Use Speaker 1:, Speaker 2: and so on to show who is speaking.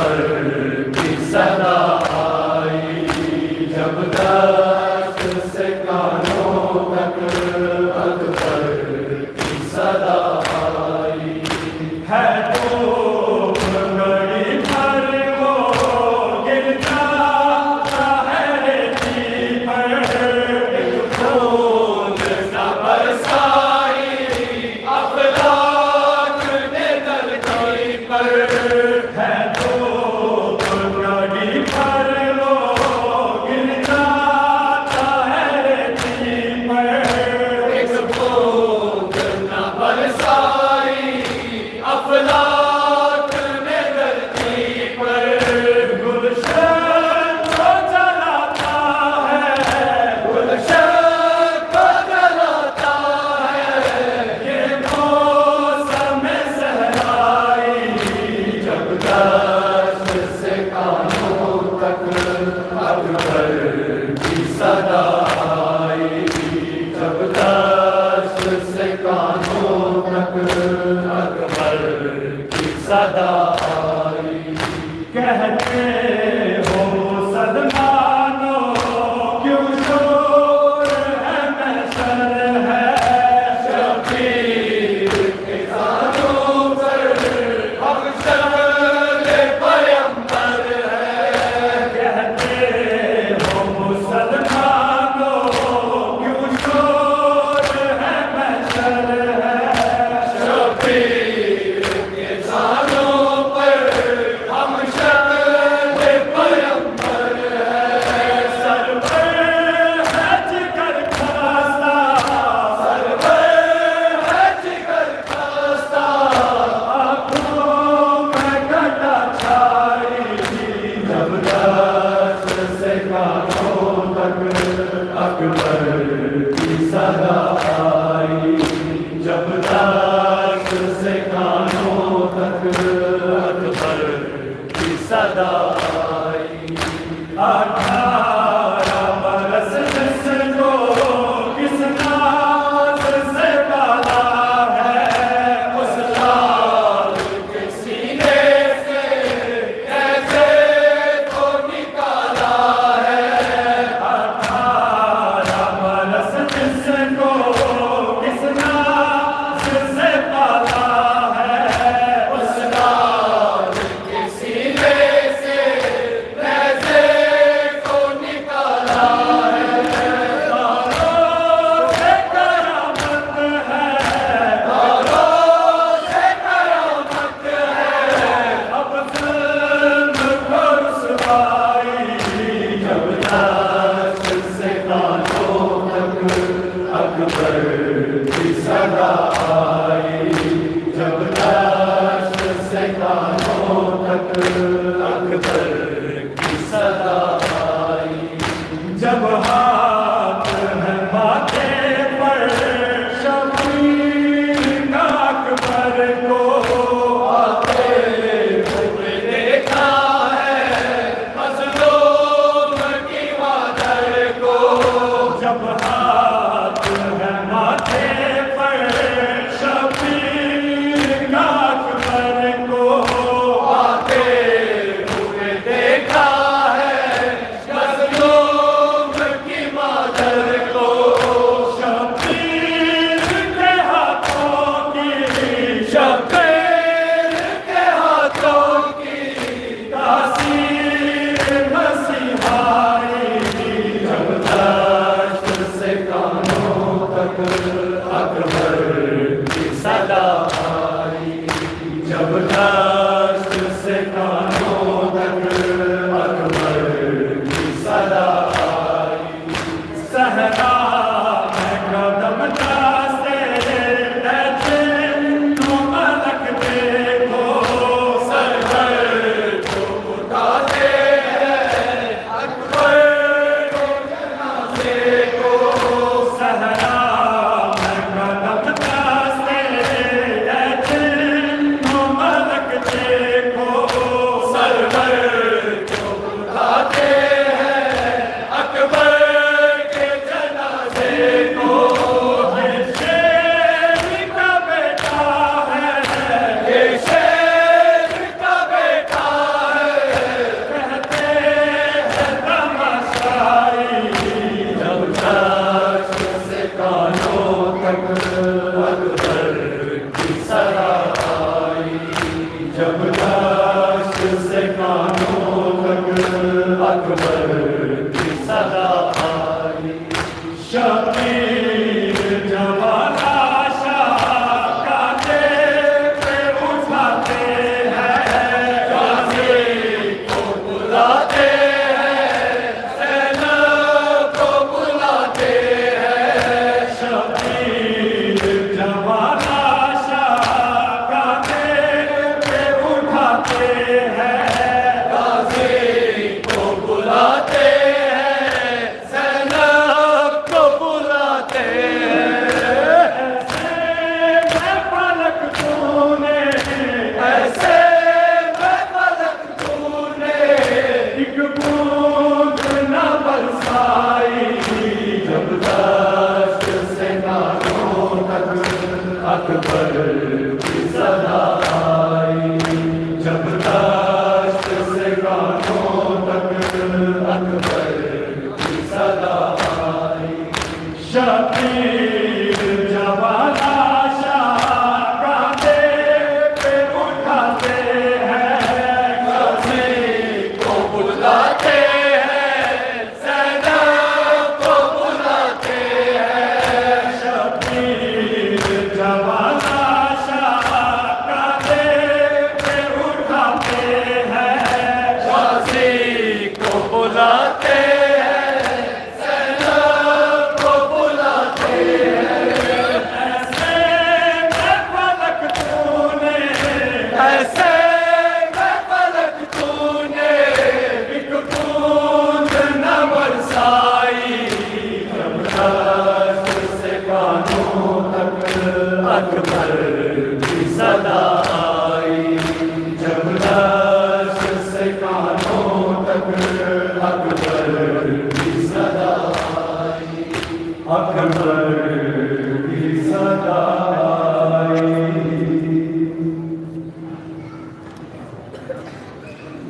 Speaker 1: अकबर की सदा आई, जब दस्त से कानों तक अकबर की सदा आई। है तो घड़ी भर वो गिर जाता है रेती पर, एक बूंद न बरसाई अफलाक ने धरती पर। है तो घड़ी भर वो गिर जाता है रेती पर, एक बूंद न बरसाई अफलाक ने धरती पर। गुलशन को जलाता है, गुलशन को जलाता है ये मौसम सहराई, जब दस्त से कानों तक अकबर की सदा आई, जब दस्त से कानों तक अकबर की सदा आई। कहते हो सदमानो क्यों शोर है महशर है, शबीर के सानों पर अबशर पैगंबर है। कहते हो सदमानो क्यों शोर है महशर है, शबीर के सानों पर हम शब पैगंबर है। सरवर है जिगर खास्ता, सरवर है जिगर खास्ता, आँखों में घटा छाई, जब दस्त से कानों तक अकबर की सदा आई, जब दस्त से कानों तक अकबर की सदा आई। 18 बरस जिसको किस नाज से पाला है, उस लाल के सीने से कैसे तो निकाला है। 18 बरस जिसको किस नाज से पाला है, उस लाल के सीने से कैसे तो निकाला है। तारों से करामत है, तारों से करामत है, अब जुल्म को रुसवाई, जब दस्त से कानों तक अकबर की सदा आई, जब दस्त से कानों तक अकबर की सदा आई। जब हाथ है माथे पर शबीर का अकबर को आते हुए देखा है मज़लूम की मादर को। जब हाथ है माथे पर शबीर का अकबर को आते हुए देखा है मज़लूम की मादर को। शबीर के हाथों की, शबीर के हाथों की तासीर मसीहाई, जब दस्त से कानों तक अकबर की सदा आई, जब दस्त से कानों तक अकबर की सदा आई। सहरा में कदम दास्ते जिन्नो मलक देखो, सरवर को उठाते हैं अकबर को जनाज़े को। सहरा में कदम दास्ते जिन्नो मलक देखो, बुलाते हैं, ज़ैनब को बुलाते हैं। शबीर जवाना शाह का देखे उठाते हैं, गाज़ी को बुलाते हैं, ज़ैनब को बुलाते हैं। ऐसे मैं फलक तूने, ऐसे मैं फलक तूने एक बूंद न बरसाई, जब तक से कानों तक अकबर की सदा